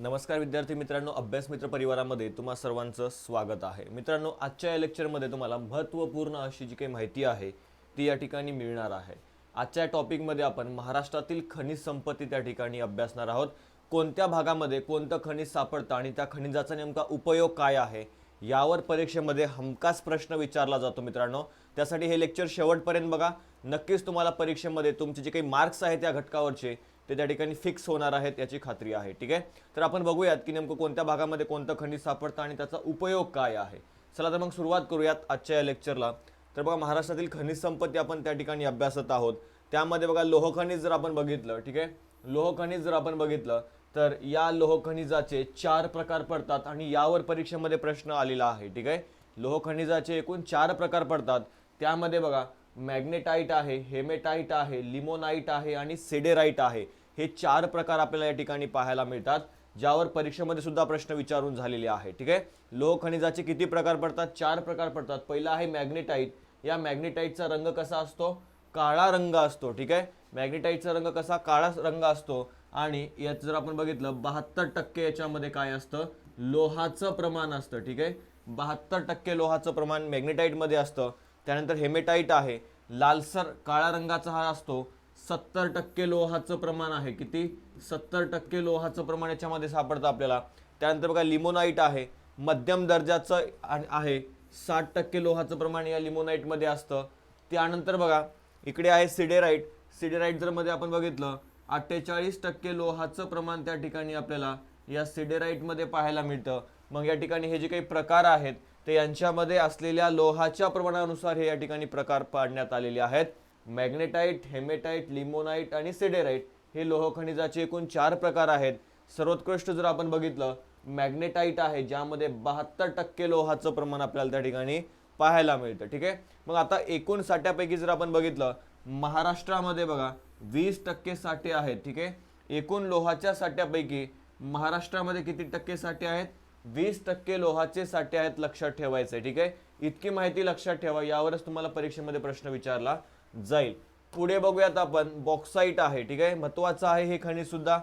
नमस्कार विद्यार्थी मित्रांनो, अभ्यास मित्र परिवारामध्ये तुम्हा सर्वांचं स्वागत आहे. मित्रांनो, आजच्या या लेक्चरमध्ये तुम्हाला महत्त्वपूर्ण अशी जी काही माहिती आहे ती या ठिकाणी मिळणार आहे. आजच्या टॉपिकमध्ये आपण महाराष्ट्रातील खनिज संपत्ती त्या ठिकाणी अभ्यासणार आहोत. कोणत्या भागामध्ये कोणतं खनिज सापडतं आणि त्या खनिजाचा नेमका उपयोग काय आहे यावर परीक्षेमध्ये हमखास प्रश्न विचारला जातो. मित्रांनो, त्यासाठी हे लेक्चर शेवटपर्यंत बघा. नक्कीच तुम्हाला परीक्षेमध्ये तुमचे जे काही मार्क्स आहेत त्या घटकावरचे ते त्या ठिकाणी फिक्स होणार आहेत याची खात्री आहे. ठीक आहे, तर आपण बघूयात की नेमकं कोणत्या भागामध्ये कोणतं खनिज सापडतं आणि त्याचा उपयोग काय आहे. चला तर मग सुरुवात करूयात आजच्या या लेक्चरला. तर बघा, महाराष्ट्रातील खनिज संपत्ती आपण त्या ठिकाणी अभ्यासत आहोत. त्यामध्ये बघा, लोह खनिज जर आपण बघितलं, ठीक आहे, लोह खनिज जर आपण बघितलं तर या लोह खनिजाचे 4 प्रकार पडतात आणि यावर परीक्षेमध्ये प्रश्न आलेला आहे. ठीक आहे, लोह खनिजाचे एकूण 4 प्रकार पडतात. त्यामध्ये बघा, मॅग्नेटाइट आहे, हेमेटाइट आहे, लिमोनाइट आहे आणि सिडेराइट आहे. हे 4 प्रकार आपल्याला या ठिकाणी पाहायला मिळतात, ज्यावर परीक्षेमध्ये सुद्धा प्रश्न विचारून झालेले आहे. ठीक आहे, लोह खनिजाचे किती प्रकार पडतात? 4 प्रकार पडतात. पहिला आहे मॅग्नेटाइट. या मॅग्नेटाइटचा रंग कसा असतो? काळा रंग असतो. ठीक आहे, मॅग्नेटाइटचा रंग कसा? काळा रंग असतो. आणि यात जर आपण बघितलं 72% याच्यामध्ये काय असतं? लोहाचं प्रमाण असतं. ठीक आहे, 72% लोहाचं प्रमाण मॅग्नेटाइटमध्ये असतं. त्यानंतर हेमेटाइट आहे, लालसर काळा रंगाचा हा असतो. 70% लोहाचं प्रमाण आहे. किती? 70% लोहाचं प्रमाण याच्यामध्ये सापडतं आपल्याला. त्यानंतर बघा, लिमोनाइट आहे, मध्यम दर्जाचं आहे. 60% लोहाचं प्रमाण या लिमोनाइटमध्ये असतं. त्यानंतर बघा, इकडे आहे सिडेराइट. सिडेराइट जर मध्ये आपण बघितलं 48% लोहाचं प्रमाण त्या ठिकाणी आपल्याला या सिडेराइटमध्ये पाहायला मिळतं. मग या ठिकाणी हे जे काही प्रकार आहेत ते यांच्यामध्ये असलेल्या लोहाच्या प्रमाणानुसार हे या ठिकाणी प्रकार पाडण्यात आलेले आहेत. मॅग्नेटाइट, हेमेटाइट, लिमोनाइट आणि सिडेराइट हे लोह खनिजाचे एकूण 4 प्रकार आहेत. सर्वोत्कृष्ट जर आपण बघितलं, मॅग्नेटाइट आहे, ज्यामध्ये 72% लोहाचं प्रमाण आपल्याला त्या ठिकाणी पाहायला मिळतं. ठीक आहे, मग आता एकूण साठ्यापैकी जर आपण बघितलं, महाराष्ट्रामध्ये बघा 20% साठे आहेत. ठीक आहे, एकूण लोहाच्या साठ्यापैकी महाराष्ट्रामध्ये किती टक्के साठे आहेत? 20% लोहाचे साठे आहेत. लक्षात ठेवायचे. ठीक आहे, इतकी माहिती लक्षात ठेवा, यावरच तुम्हाला परीक्षेमध्ये प्रश्न विचारला जाईल. पुढे बघूयात आपण, बॉक्साईट आहे. ठीक आहे, महत्वाचं आहे हे खनिज सुद्धा.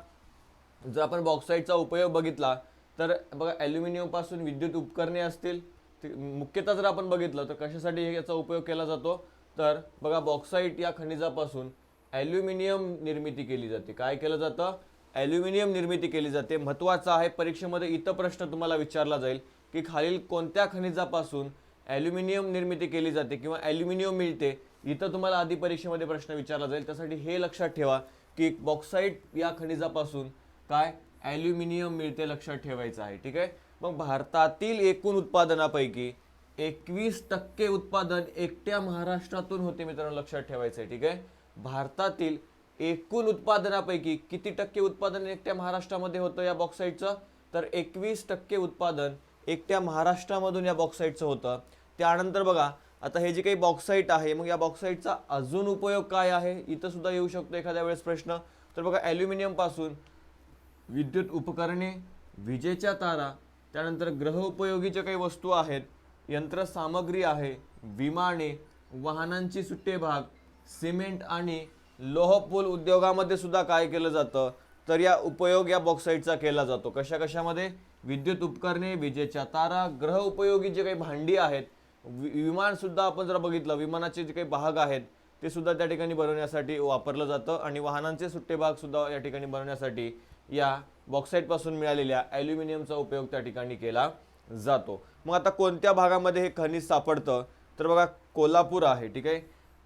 जर आपण बॉक्साईटचा उपयोग बघितला तर बघा, ॲल्युमिनियम पासून विद्युत उपकरणे असतील, मुख्यतः जर आपण बघितलं तर कशासाठी याचा उपयोग केला जातो? तर बघा, बॉक्साईट या खनिजापासून ॲल्युमिनियम निर्मिती केली जाते. काय केलं जातं? ॲल्युमिनियम निर्मिती केली जाते. महत्त्वाचं आहे, परीक्षेमध्ये इथं प्रश्न तुम्हाला विचारला जाईल की खालील कोणत्या खनिजापासून ॲल्युमिनियम निर्मिती केली जाते किंवा ॲल्युमिनियम मिळते. इथं तुम्हाला आधी परीक्षेमध्ये प्रश्न विचारला जाईल. त्यासाठी हे लक्षात ठेवा की बॉक्साईट या खनिजापासून काय? ॲल्युमिनियम मिळते. लक्षात ठेवायचं आहे. ठीक आहे, मग भारतातील एकूण उत्पादनापैकी 21% उत्पादन एकट्या महाराष्ट्रातून होते. मित्रांनो, लक्षात ठेवायचं आहे. ठीक आहे, भारतातील एकूण उत्पादनापैकी किती टक्के उत्पादन एकट्या महाराष्ट्रामध्ये होतं या बॉक्साईटचं? तर 21% उत्पादन एकट्या महाराष्ट्रामधून या बॉक्साईटचं होतं. त्यानंतर बघा, आता हे जे काही बॉक्साईट आहे, मग या बॉक्साईटचा अजून उपयोग काय आहे? इथं सुद्धा येऊ शकतो एखाद्या वेळेस प्रश्न. तर बघा, ॲल्युमिनियम पासून विद्युत उपकरणे, विजेच्या तारा, त्यानंतर ग्रह उपयोगीच्या काही वस्तू आहेत, यंत्रसामग्री आहे, विमाने, वाहनांची सुट्टे भाग, सिमेंट आणि लोहपूल उद्योगामध्ये सुद्धा काय केलं जातं? तर या उपयोग या बॉक्साईटचा केला जातो. कशा कशामध्ये? विद्युत उपकरणे, विजेच्या तारा, ग्रह उपयोगी जे काही भांडी आहेत, विमान सुद्धा आपण जर बघितलं, विमानाचे जे काही भाग आहेत ते सुद्धा त्या ठिकाणी बनवण्यासाठी वापरलं जातं आणि वाहनांचे सुट्टे भाग सुद्धा या ठिकाणी बनवण्यासाठी या बॉक्साईट पासून मिळालेल्या ॲल्युमिनियमचा उपयोग त्या ठिकाणी केला जातो. मग आता कोणत्या भागामध्ये हे खनिज सापडतं? तर बघा, कोल्हापूर आहे. ठीक आहे,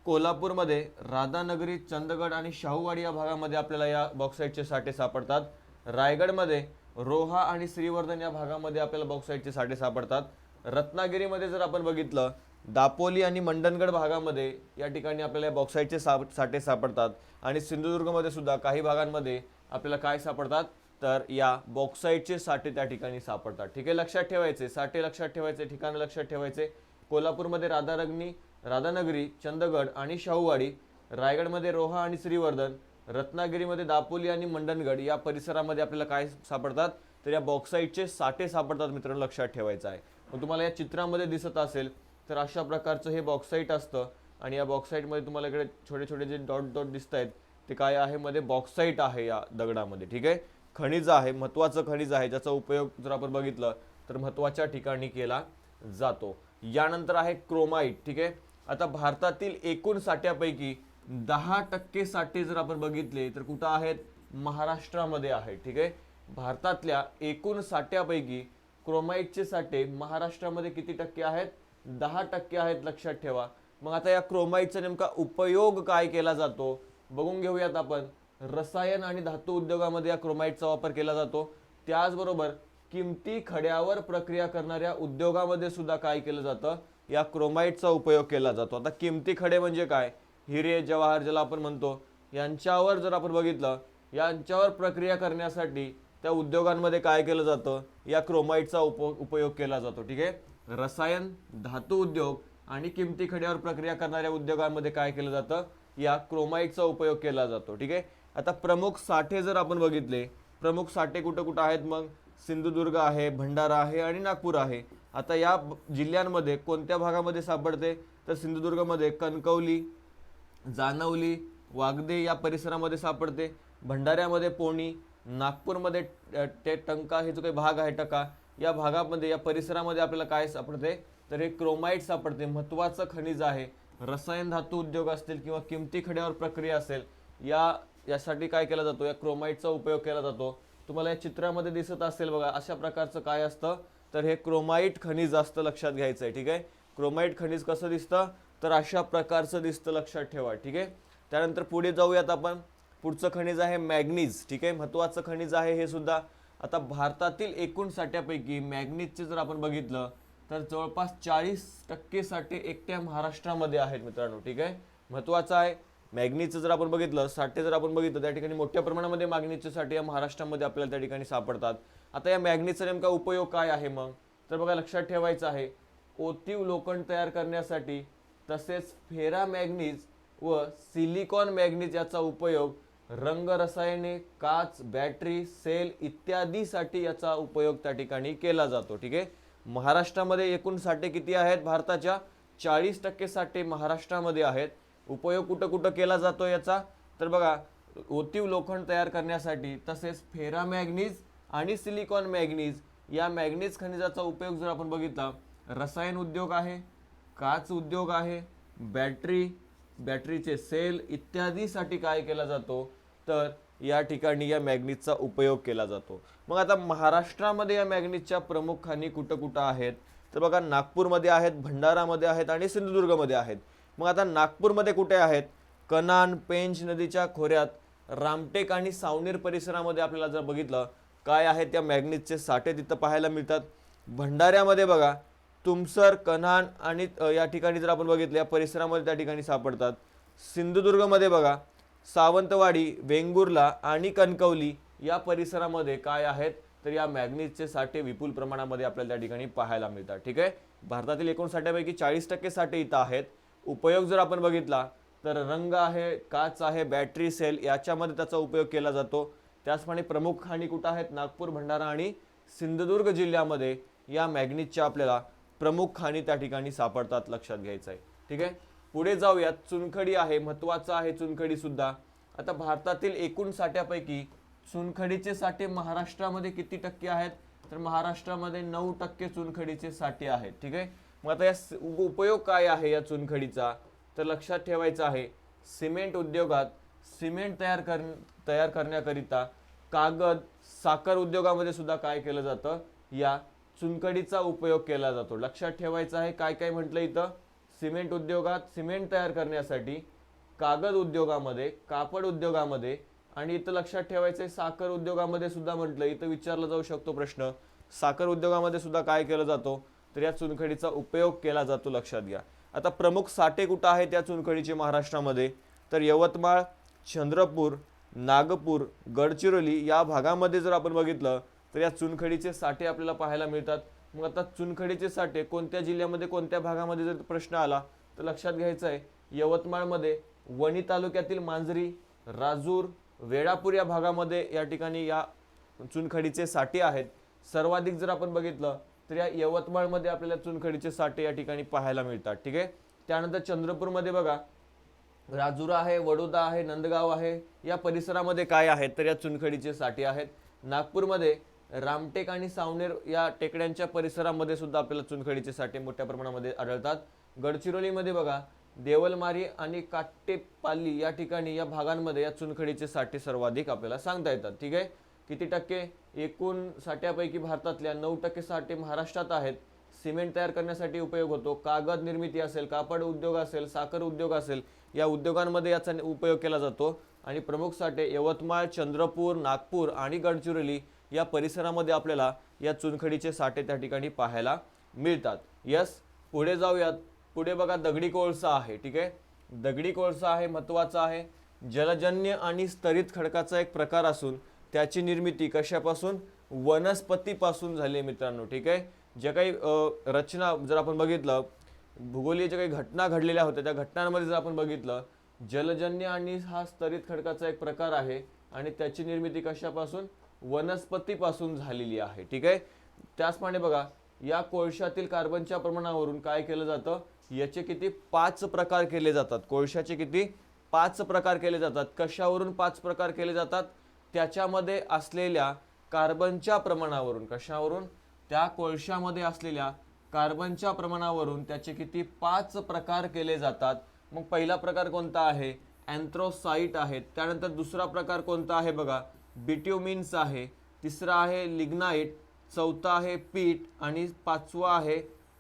कोल्हापूरमध्ये राधानगरी, चंदगड आणि शाहूवाडी या भागामध्ये आपल्याला या बॉक्साईटचे साठे सापडतात. रायगडमध्ये रोहा आणि श्रीवर्धन या भागामध्ये आपल्याला बॉक्साईटचे साठे सापडतात. रत्नागिरीमध्ये जर आपण बघितलं, दापोली आणि मंडणगड भागामध्ये या ठिकाणी आपल्याला बॉक्साईटचे साठे सापडतात. आणि सिंधुदुर्गमध्ये सुद्धा काही भागांमध्ये आपल्याला काय सापडतात? तर या बॉक्साईटचे साठे त्या ठिकाणी सापडतात. ठीक आहे, लक्षात ठेवायचे, साठे लक्षात ठेवायचे, ठिकाण लक्षात ठेवायचे. कोल्हापूरमध्ये राधानगरी, चंदगड आणि शाहूवाडी, रायगडमध्ये रोहा आणि श्रीवर्धन, रत्नागिरीमध्ये दापोली आणि मंडणगड या परिसरामध्ये आपल्याला काय सापडतात? तर या बॉक्साईटचे साठे सापडतात. मित्रांनो, लक्षात ठेवायचं आहे. मग तुम्हाला या चित्रामध्ये दिसत असेल तर अशा प्रकारचं हे बॉक्साईट असतं आणि या बॉक्साईटमध्ये तुम्हाला इकडे छोटे छोटे जे डॉट डॉट दिसत आहेत ते काय आहे? मध्ये बॉक्साईट आहे या दगडामध्ये. ठीक आहे, खनिज आहे, महत्त्वाचं खनिज आहे, ज्याचा उपयोग जर आपण बघितलं तर महत्त्वाच्या ठिकाणी केला जातो. यानंतर आहे क्रोमाइट. ठीक आहे, आता भारतातील एकूण साठ्यापैकी 10% साठे जर आपण बघितले तर कुठं आहेत? महाराष्ट्रामध्ये आहेत. ठीक आहे, भारतातल्या एकूण साठ्यापैकी क्रोमाइटचे साठे महाराष्ट्रामध्ये किती टक्के आहेत? 10% आहेत, लक्षात ठेवा. मग आता या क्रोमाइटचा नेमका उपयोग काय केला जातो बघून घेऊयात आपण. रसायन आणि धातू उद्योगामध्ये या क्रोमाइटचा वापर केला जातो. त्याचबरोबर किमती खड्यावर प्रक्रिया करणाऱ्या उद्योगामध्ये सुद्धा काय केलं जातं? या क्रोमाइटचा उपयोग केला जातो. आता किमती खडे म्हणजे काय? हिरे, जवाहर ज्याला आपण म्हणतो, यांच्यावर जर आपण बघितलं, यांच्यावर प्रक्रिया करण्यासाठी त्या उद्योगांमध्ये काय केलं जातं? या क्रोमाइटचा उपयोग केला जातो. ठीक आहे, रसायन, धातू उद्योग आणि किमती खड्यावर प्रक्रिया करणाऱ्या उद्योगांमध्ये काय केलं जातं? या क्रोमाइटचा उपयोग केला जातो. ठीक आहे, आता प्रमुख साठे जर आपण बघितले, प्रमुख साठे कुठं कुठं आहेत? मग सिंधुदुर्ग आहे, भंडारा आहे आणि नागपूर आहे. आता या जिल्ह्यांमध्ये कोणत्या भागामध्ये सापडते? तर सिंधुदुर्गमध्ये कणकवली, जाणवली, वागदे या परिसरामध्ये सापडते. भंडाऱ्यामध्ये पोणी, नागपूरमध्ये टंका हे जो काही भाग आहे टका, या भागामध्ये या परिसरामध्ये आपल्याला काय सापडते? तर हे क्रोमाइट सापडते. महत्त्वाचं खनिज आहे. रसायन धातू उद्योग असतील किंवा किमती खड्यावर प्रक्रिया असेल, यासाठी काय केला जातो? या क्रोमाइटचा उपयोग केला जातो. तुम्हाला या चित्रामध्ये दिसत असेल बघा, अशा प्रकारचं काय असतं? तर हे क्रोमाइट खनिज असतं, लक्षात घ्यायचं आहे. ठीक आहे, क्रोमाइट खनिज कसं दिसतं? तर अशा प्रकारचं दिसतं, लक्षात ठेवा. ठीक आहे, त्यानंतर पुढे जाऊयात आपण. पुढचं खनिज आहे मॅग्नीज. ठीक आहे, महत्त्वाचं खनिज आहे हे सुद्धा. आता भारतातील एकूण साठ्यापैकी मॅग्नीजचे जर आपण बघितलं तर जवळपास 40% साठे एकट्या महाराष्ट्रामध्ये आहेत मित्रांनो. ठीक आहे, महत्त्वाचं आहे. मॅग्नीजचं जर आपण बघितलं, साठे जर आपण बघितलं, त्या ठिकाणी मोठ्या प्रमाणामध्ये मॅग्नीजचे साठे या महाराष्ट्रामध्ये आपल्याला त्या ठिकाणी सापडतात. आता या मॅग्नीजचा नेमका उपयोग काय आहे मग? तर बघा, लक्षात ठेवायचं आहे, ओतीव लोखंड तयार करण्यासाठी तसेच फेरा मॅग्नीज व सिलिकॉन मॅग्नीज याचा उपयोग रंग रसायने, काच, बॅटरी, सेल इत्यादीसाठी याचा उपयोग त्या ठिकाणी केला जातो. ठीक आहे, महाराष्ट्रामध्ये एकूण साठे किती आहेत? भारताच्या 40% साठे महाराष्ट्रामध्ये आहेत. उपयोग कुठं कुठं केला जातो याचा? तर बघा, ओतीव लोखंड तयार करण्यासाठी तसेच फेरा मॅग्नीज आणि सिलिकॉन मॅग्नीज या मॅग्नीज खनिजाचा उपयोग जर आपण बघितला, रसायन उद्योग आहे, काच उद्योग आहे, बॅटरीचे सेल इत्यादीसाठी काय केला जातो? तर या ठिकाणी या मॅग्नीजचा उपयोग केला जातो. मग आता महाराष्ट्रामध्ये या मॅग्नीजच्या प्रमुख खाणी कुठं कुठं आहेत? तर बघा, नागपूरमध्ये आहेत, भंडारामध्ये आहेत आणि सिंधुदुर्गमध्ये आहेत. मग आता नागपूरमध्ये कुठे आहेत? कनान, पेंच नदीच्या खोऱ्यात, रामटेक आणि सावनेर परिसरामध्ये आपल्याला जर बघितलं काय आहेत त्या मॅग्नीजचे साठे तिथं पाहायला मिळतात. भंडाऱ्यामध्ये बघा, तुमसर, कन्हान आणि या ठिकाणी जर आपण बघितलं या परिसरामध्ये त्या ठिकाणी सापडतात. सिंधुदुर्गमध्ये बघा, सावंतवाडी, वेंगुर्ला आणि कणकवली या परिसरामध्ये काय आहेत? तर या मॅग्नीजचे साठे विपुल प्रमाणामध्ये आपल्याला त्या ठिकाणी पाहायला मिळतात. ठीक आहे, भारतातील एकूण साठ्यापैकी 40% साठे इथं आहेत. उपयोग जर आपण बघितला तर रंग आहे, काच आहे, बॅटरी, सेल याच्यामध्ये त्याचा उपयोग केला जातो. त्याचप्रमाणे प्रमुख खाणी कुठं आहेत? नागपूर, भंडारा आणि सिंधुदुर्ग जिल्ह्यामध्ये या मॅग्नीजच्या आपल्याला प्रमुख खाणी त्या ठिकाणी सापडतात, लक्षात घ्यायचं आहे. ठीक आहे, पुढे जाऊयात. चुनखडी आहे, महत्त्वाचं आहे चुनखडी सुद्धा. आता भारतातील एकूण साठ्यापैकी चुनखडीचे साठे महाराष्ट्रामध्ये किती टक्के आहेत? तर महाराष्ट्रामध्ये 9% चुनखडीचे साठे आहेत. ठीक आहे, मग आता या उपयोग काय आहे या चुनखडीचा? तर लक्षात ठेवायचं आहे, सिमेंट उद्योगात सिमेंट तयार करण्याकरिता, कागद, साखर उद्योगामध्ये सुद्धा काय केलं जातं? या चुनखडीचा उपयोग केला जातो. लक्षात ठेवायचं आहे, काय काय म्हटलं इथं? सिमेंट उद्योगात सिमेंट तयार करण्यासाठी, कागद उद्योगामध्ये, कापड उद्योगामध्ये आणि इथं लक्षात ठेवायचं आहे साखर उद्योगामध्ये सुद्धा म्हटलं. इथं विचारला जाऊ शकतो प्रश्न, साखर उद्योगामध्ये सुद्धा काय केलं जातो? तर या चुनखडीचा उपयोग केला जातो, लक्षात घ्या. आता प्रमुख साठे कुठं आहेत या चुनखडीचे महाराष्ट्रामध्ये? तर यवतमाळ, चंद्रपूर, नागपूर, गडचिरोली या भागामध्ये जर आपण बघितलं तर या चुनखडीचे साठे आपल्याला पाहायला मिळतात. मग आता चुनखडीचे साठे कोणत्या जिल्ह्यामध्ये, कोणत्या भागामध्ये जर प्रश्न आला तर लक्षात घ्यायचं आहे, यवतमाळमध्ये, वणी तालुक्यातील मांजरी, राजूर, वेळापूर या भागामध्ये या ठिकाणी या चुनखडीचे साठे आहेत. सर्वाधिक जर आपण बघितलं तर या यवतमाळमध्ये आपल्याला चुनखडीचे साठे या ठिकाणी पाहायला मिळतात. ठीक आहे, त्यानंतर चंद्रपूरमध्ये बघा, राजुरा आहे, वडोदा आहे, नंदगाव आहे या परिसरामध्ये काय आहेत? तर या चुनखडीचे साठे आहेत. नागपूरमध्ये रामटेक आणि सावनेर या टेकड्यांच्या परिसरामध्ये सुद्धा आपल्याला चुनखडीचे साठे मोठ्या प्रमाणामध्ये आढळतात. गडचिरोलीमध्ये बघा देवलमारी आणि काट्टेपाली या ठिकाणी या भागांमध्ये या चुनखडीचे साठे सर्वाधिक आपल्याला सांगता येतात. ठीक आहे. किती टक्के? एकूण साठ्यापैकी भारतातल्या 9% साठे महाराष्ट्रात आहेत. सिमेंट तयार करण्यासाठी उपयोग होतो. कागद निर्मिती असेल, कापड उद्योग असेल, साखर उद्योग असेल, या उद्योगांमध्ये याचा उपयोग केला जातो. आणि प्रमुख साठे यवतमाळ, चंद्रपूर, नागपूर आणि गडचिरोली या परिसरामध्ये आपल्याला या चुनखडीचे साठे त्या ठिकाणी पाहायला मिळतात. यस, पुढे जाऊयात. पुढे बघा दगडी कोळसा आहे. ठीक आहे. दगडी कोळसा आहे, महत्त्वाचा आहे. जलजन्य आणि स्तरित खडकाचा एक प्रकार असून त्याची निर्मिती कशापासून? वनस्पतीपासून झाली आहे मित्रांनो. ठीक आहे. जे काही रचना जर आपण बघितलं, भूगोलीय जे काही घटना घडलेल्या होत्या त्या घटनांमध्ये जर आपण बघितलं, जलजन्य आणि हा स्तरित खडकाचा एक प्रकार आहे आणि त्याची निर्मिती कशापासून? वनस्पतीपासून झालेली आहे. ठीक आहे. त्याचप्रमाणे बघा या कोळशातील कार्बनच्या प्रमाणावरून काय केलं जातं? याचे किती? 5 प्रकार केले जातात. कोळशाचे किती? 5 प्रकार केले जातात. कशावरून 5 प्रकार केले जातात? त्याच्यामध्ये असलेल्या कार्बनच्या प्रमाणावरून. कशावरून? त्या कोळशामध्ये असलेल्या कार्बनच्या प्रमाणावरून त्याचे किती? 5 प्रकार केले जातात. मग पहिला प्रकार कोणता आहे? अँथ्रोसाइट आहे. त्यानंतर दुसरा प्रकार कोणता आहे बघा? बिट्युमिन्स आहे. तिसरा आहे लिग्नाइट. चौथा आहे पीट आणि पाचवा आहे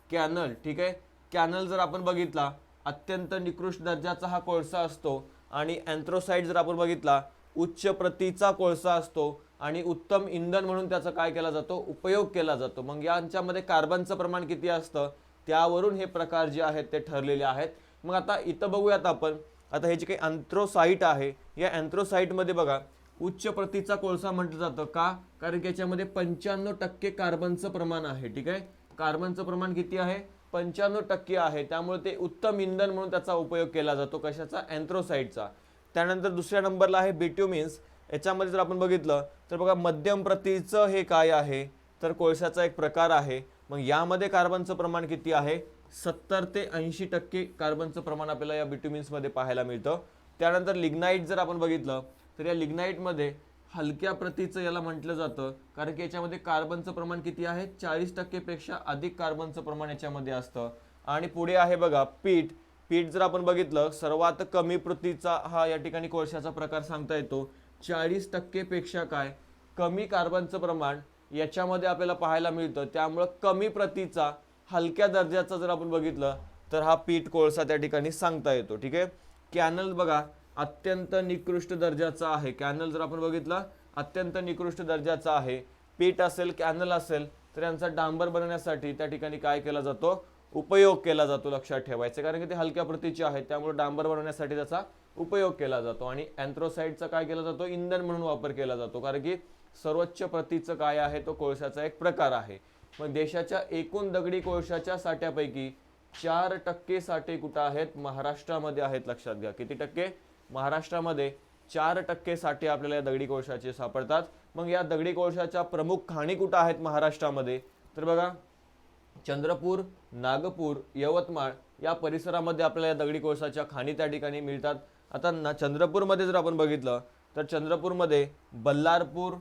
कॅनल. ठीक आहे. कॅनल जर आपण बघितला अत्यंत निकृष्ट दर्जाचा हा कोळसा असतो आणि अँथ्रोसाइट जर आपण बघितला उच्च प्रतीचा कोळसा असतो आणि उत्तम इंधन म्हणून त्याचा काय केला जातो? उपयोग केला जातो. मग यांच्यामध्ये कार्बनचं प्रमाण किती असतं त्यावरून हे प्रकार जे आहेत ते ठरलेले आहेत. मग आता इथं बघूयात आपण. आता हे जे काही अँथ्रोसाइट आहे या अँथ्रोसाइटमध्ये बघा उच्च प्रतीचा कोळसा म्हटलं जातं. का? कारण की याच्यामध्ये 95% कार्बनचं प्रमाण आहे. ठीक आहे. कार्बनचं प्रमाण किती आहे? 95% आहे. त्यामुळे ते उत्तम इंधन म्हणून त्याचा उपयोग केला जातो. कशाचा? अँथ्रोसाइटचा. त्यानंतर दुसऱ्या नंबरला आहे बिट्युमिन्स. याच्यामध्ये जर आपण बघितलं तर बघा मध्यम प्रतीचं हे काय आहे? तर कोळशाचा एक प्रकार आहे. मग यामध्ये कार्बनचं प्रमाण किती आहे? 70 ते 80% कार्बनचं प्रमाण आपल्याला या बिट्युमिन्समध्ये पाहायला मिळतं. त्यानंतर लिग्नाइट जर आपण बघितलं तर या लिग्नाइटमध्ये हलक्या प्रतीचं याला म्हटलं जातं कारण की याच्यामध्ये कार्बनचं प्रमाण किती आहे? 40% पेक्षा अधिक कार्बनचं प्रमाण याच्यामध्ये असतं. आणि पुढे आहे बघा पीट. पीट जर आपण बघितलं सर्वात कमी प्रतीचा हा या ठिकाणी कोळशाचा प्रकार सांगता येतो. 40% पेक्षा काय? कमी कार्बनचं प्रमाण याच्यामध्ये आपल्याला पाहायला मिळतं. त्यामुळं कमी प्रतीचा हलक्या दर्जाचा जर आपण बघितलं तर हा पीट कोळसा त्या ठिकाणी सांगता येतो. ठीक आहे. कॅनल बघा अत्यंत निकृष्ट दर्जाचा आहे. कॅनल जर आपण बघितला अत्यंत निकृष्ट दर्जाचा आहे. पीट असेल, कॅनल असेल तर यांचा डांबर बनवण्यासाठी त्या ठिकाणी काय केला जातो? उपयोग केला जातो. लक्षात ठेवायचं कारण की ते हलक्या प्रतीचे आहेत त्यामुळे डांबर बनवण्यासाठी त्याचा उपयोग केला जातो. आणि अँथ्रोसाइटचा काय केला जातो? इंधन म्हणून वापर केला जातो कारण की सर्वोच्च प्रतीचं काय आहे? तो कोळशाचा एक प्रकार आहे. मग देशाच्या एकूण दगडी कोळशाच्या साठ्यापैकी 4% साठे कुठं आहेत? महाराष्ट्रामध्ये आहेत. लक्षात घ्या. किती टक्के? महाराष्ट्रामध्ये 4% साठे आपल्याला या दगडी कोळशाचे सापडतात. मग या दगडी कोळशाच्या प्रमुख खाणी कुठं आहेत महाराष्ट्रामध्ये? तर बघा चंद्रपूर, नागपूर, यवतमाळ या परिसरामध्ये आपल्याला या दगडी कोळशाच्या खाणी त्या ठिकाणी मिळतात. आता चंद्रपूरमध्ये जर आपण बघितलं तर चंद्रपूरमध्ये बल्लारपूर,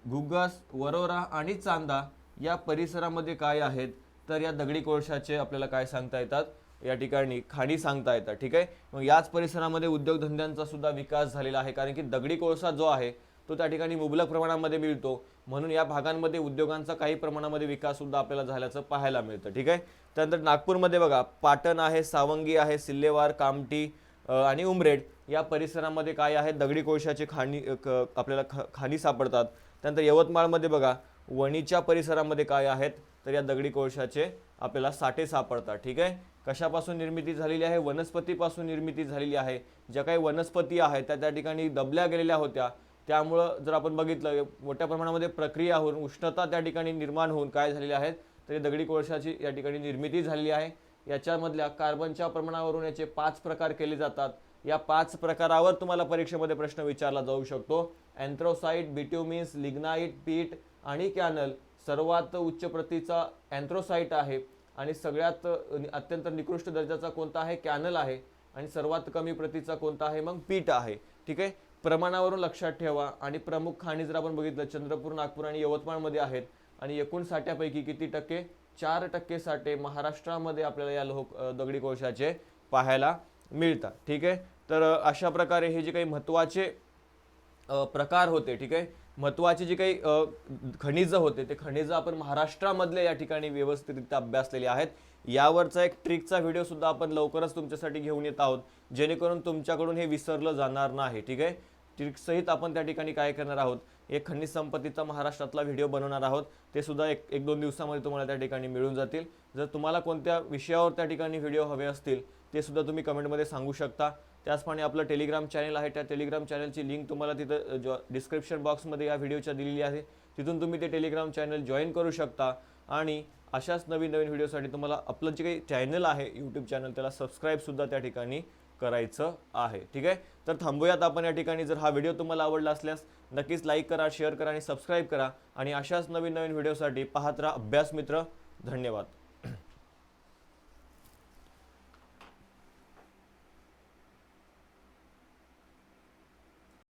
घुगस, वरोरा आणि चांदा या परिसरामध्ये काय आहेत? तर या दगडी कोळशाचे आपल्याला काय सांगता येतात? या ठिकाणी खाणी सांगता येतात. ठीक आहे. मग याच परिसरामध्ये उद्योगधंद्यांचा सुद्धा विकास झालेला आहे कारण की दगडी कोळसा जो आहे तो त्या ठिकाणी मुबलक प्रमाणामध्ये मिळतो. म्हणून या भागांमध्ये उद्योगांचा काही प्रमाणामध्ये विकास सुद्धा आपल्याला झाल्याचं पाहायला मिळतं. ठीक आहे. त्यानंतर नागपूरमध्ये बघा पाटण आहे, सावंगी आहे, सिल्लेवार, कामठी आणि उमरेड या परिसरामध्ये काय आहे? दगडी कोळशाचे खाणी आपल्याला खाणी सापडतात. त्यानंतर यवतमाळमध्ये बघा वणीच्या परिसरामध्ये काय आहेत? तर या दगडी कोळशाचे आपल्याला साठे सापडतात. ठीक आहे. कशापासून निर्मिती झालेली आहे? वनस्पतीपासून निर्मिती झालेली आहे. ज्या काही वनस्पती आहेत त्या ठिकाणी दबल्या गेलेल्या होत्या त्यामुळं जर आपण बघितलं मोठ्या प्रमाणामध्ये प्रक्रिया होऊन उष्णता त्या ठिकाणी निर्माण होऊन काय झालेली आहे? तर दगडी कोळशाची या ठिकाणी निर्मिती झालेली आहे. याच्यामधल्या कार्बनच्या प्रमाणावरून याचे 5 प्रकार केले जातात. या 5 प्रकारावर तुम्हाला परीक्षेमध्ये प्रश्न विचारला जाऊ शकतो. अँथ्रोसाइट, बिट्युमिन्स, लिग्नाइट, पीट आणि कॅनल. सर्वात उच्च प्रतीचा अँथ्रोसाइट आहे आणि सगळ्यात अत्यंत निकृष्ट दर्जाचा कोणता आहे? कॅनल आहे. आणि सर्वात कमी प्रतीचा कोणता आहे? मग पीट आहे. ठीक आहे. प्रमाणावरून लक्षात ठेवा. आणि प्रमुख खाणी जर आपण बघितलं चंद्रपूर, नागपूर आणि यवतमाळमध्ये आहेत. आणि एकूण साठ्यापैकी किती टक्के? 4% साठे महाराष्ट्रामध्ये आपल्याला या दगडी कोळशाचे पाहायला मिळतात. ठीक आहे. तर अशा प्रकारे हे जे काही महत्त्वाचे प्रकार होते, ठीक आहे, महत्त्वाचे जे काही खनिज होते ते खनिज आपण महाराष्ट्रामधले या ठिकाणी व्यवस्थितरित्या अभ्यासलेले आहेत. यावरचा एक ट्रिकचा व्हिडिओ सुद्धा आपण लवकरच तुमच्यासाठी घेऊन येत आहोत, जेणेकरून तुमच्याकडून हे विसरलं जाणार नाही. ठीक आहे. ट्रिक सहित आपण त्या ठिकाणी काय करणार आहोत, एक खनिज संपत्तीचा महाराष्ट्रातला व्हिडिओ बनवणार आहोत. ते सुद्धा एक दोन दिवसामध्ये तुम्हाला त्या ठिकाणी मिळून जातील. जर तुम्हाला कोणत्या विषयावर त्या ठिकाणी व्हिडिओ हवे असतील ते सुद्धा तुम्ही कमेंटमध्ये सांगू शकता. त्याचप्रमाणे आपलं टेलिग्राम चॅनल आहे, त्या टेलिग्राम चॅनलची लिंक तुम्हाला तिथं डिस्क्रिप्शन बॉक्समध्ये या व्हिडिओच्या दिलेली आहे. तिथून तुम्ही ते टेलिग्राम चॅनल जॉईन करू शकता. आणि अशाच नवीन नवीन व्हिडिओसाठी तुम्हाला आपलं जे काही चॅनल आहे यूट्यूब चॅनल त्याला सबस्क्राईबसुद्धा त्या ठिकाणी करायचं आहे. ठीक आहे. तर थांबूयात आपण या ठिकाणी. जर हा व्हिडिओ तुम्हाला आवडला असल्यास नक्कीच लाईक करा, शेअर करा आणि सबस्क्राईब करा. आणि अशाच नवीन नवीन व्हिडिओसाठी पाहत राहा अभ्यास मित्र. धन्यवाद.